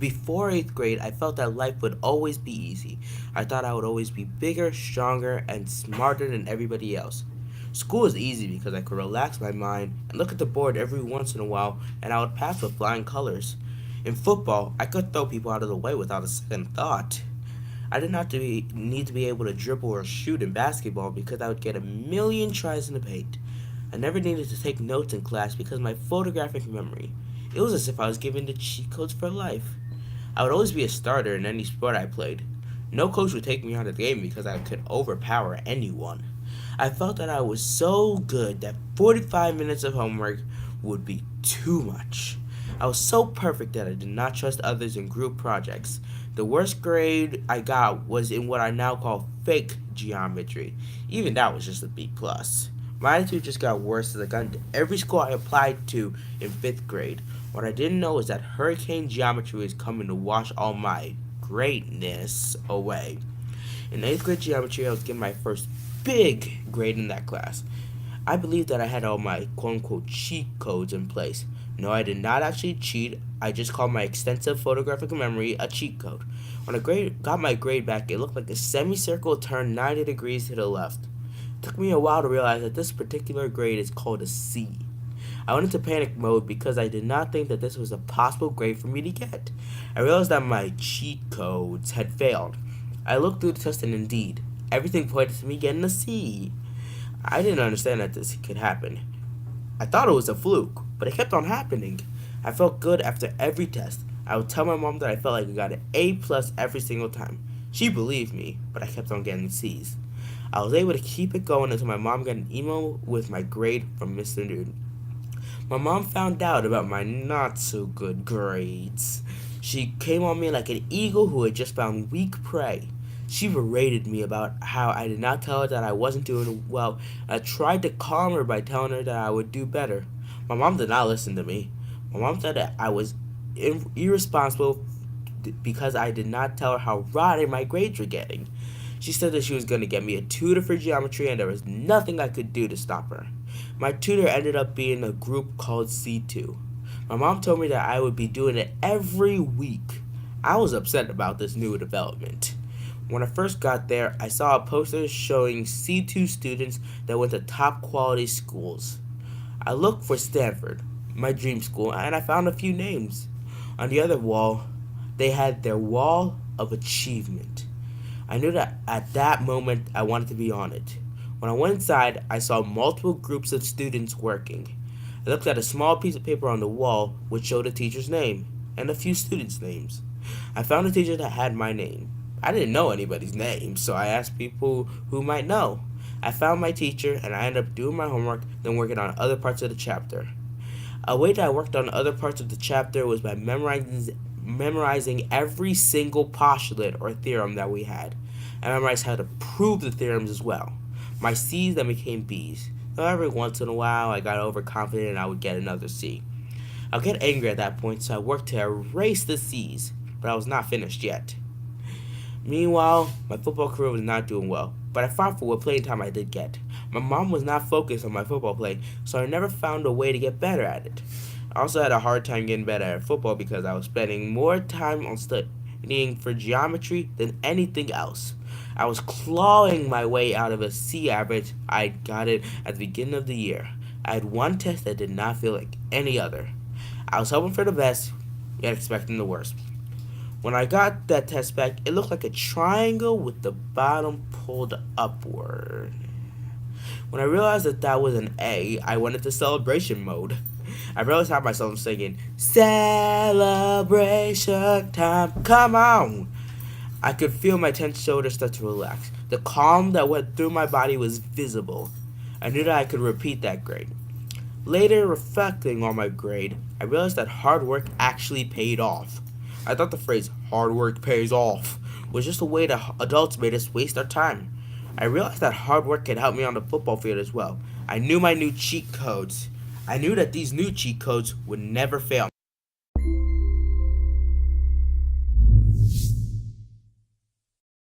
Before 8th grade, I felt that life would always be easy. I thought I would always be bigger, stronger, and smarter than everybody else. School was easy because I could relax my mind and look at the board every once in a while, and I would pass with flying colors. In football, I could throw people out of the way without a second thought. I did not need to be able to dribble or shoot in basketball because I would get a million tries in the paint. I never needed to take notes in class because of my photographic memory. It was as if I was given the cheat codes for life. I would always be a starter in any sport I played. No coach would take me out of the game because I could overpower anyone. I felt that I was so good that 45 minutes of homework would be too much. I was so perfect that I did not trust others in group projects. The worst grade I got was in what I now call fake geometry. Even that was just a B plus. My attitude just got worse as I got into every school I applied to in 5th grade. What I didn't know is that hurricane geometry was coming to wash all my greatness away. In 8th grade geometry, I was getting my first big grade in that class. I believed that I had all my quote unquote cheat codes in place. No, I did not actually cheat. I just called my extensive photographic memory a cheat code. When I got my grade back, it looked like a semicircle turned 90 degrees to the left. It took me a while to realize that this particular grade is called a C. I went into panic mode because I did not think that this was a possible grade for me to get. I realized that my cheat codes had failed. I looked through the test and indeed, everything pointed to me getting a C. I didn't understand that this could happen. I thought it was a fluke, but it kept on happening. I felt good after every test. I would tell my mom that I felt like I got an A plus every single time. She believed me, but I kept on getting C's. I was able to keep it going until my mom got an email with my grade from Mr. Newton. My mom found out about my not so good grades. She came on me like an eagle who had just found weak prey. She berated me about how I did not tell her that I wasn't doing well. I tried to calm her by telling her that I would do better. My mom did not listen to me. My mom said that I was irresponsible because I did not tell her how rotten my grades were getting. She said that she was going to get me a tutor for geometry and there was nothing I could do to stop her. My tutor ended up being a group called C2. My mom told me that I would be doing it every week. I was upset about this new development. When I first got there, I saw a poster showing C2 students that went to top quality schools. I looked for Stanford, my dream school, and I found a few names. On the other wall, they had their wall of achievement. I knew that at that moment I wanted to be on it. When I went inside, I saw multiple groups of students working. I looked at a small piece of paper on the wall which showed a teacher's name and a few students' names. I found a teacher that had my name. I didn't know anybody's name, so I asked people who might know. I found my teacher and I ended up doing my homework, then working on other parts of the chapter. A way that I worked on other parts of the chapter was by memorizing every single postulate or theorem that we had. I memorized how to prove the theorems as well. My C's then became B's. Though every once in a while I got overconfident and I would get another C. I would get angry at that point, so I worked to erase the C's, but I was not finished yet. Meanwhile, my football career was not doing well, but I fought for what playing time I did get. My mom was not focused on my football play, so I never found a way to get better at it. I also had a hard time getting better at football because I was spending more time on studying for geometry than anything else. I was clawing my way out of a C average I got it at the beginning of the year. I had one test that did not feel like any other. I was hoping for the best, yet expecting the worst. When I got that test back, it looked like a triangle with the bottom pulled upward. When I realized that that was an A, I went into celebration mode. I barely had myself singing, "Celebration time, come on!" I could feel my tense shoulders start to relax. The calm that went through my body was visible. I knew that I could repeat that grade. Later, reflecting on my grade, I realized that hard work actually paid off. I thought the phrase, "hard work pays off," was just a way that adults made us waste our time. I realized that hard work could help me on the football field as well. I knew my new cheat codes. I knew that these new cheat codes would never fail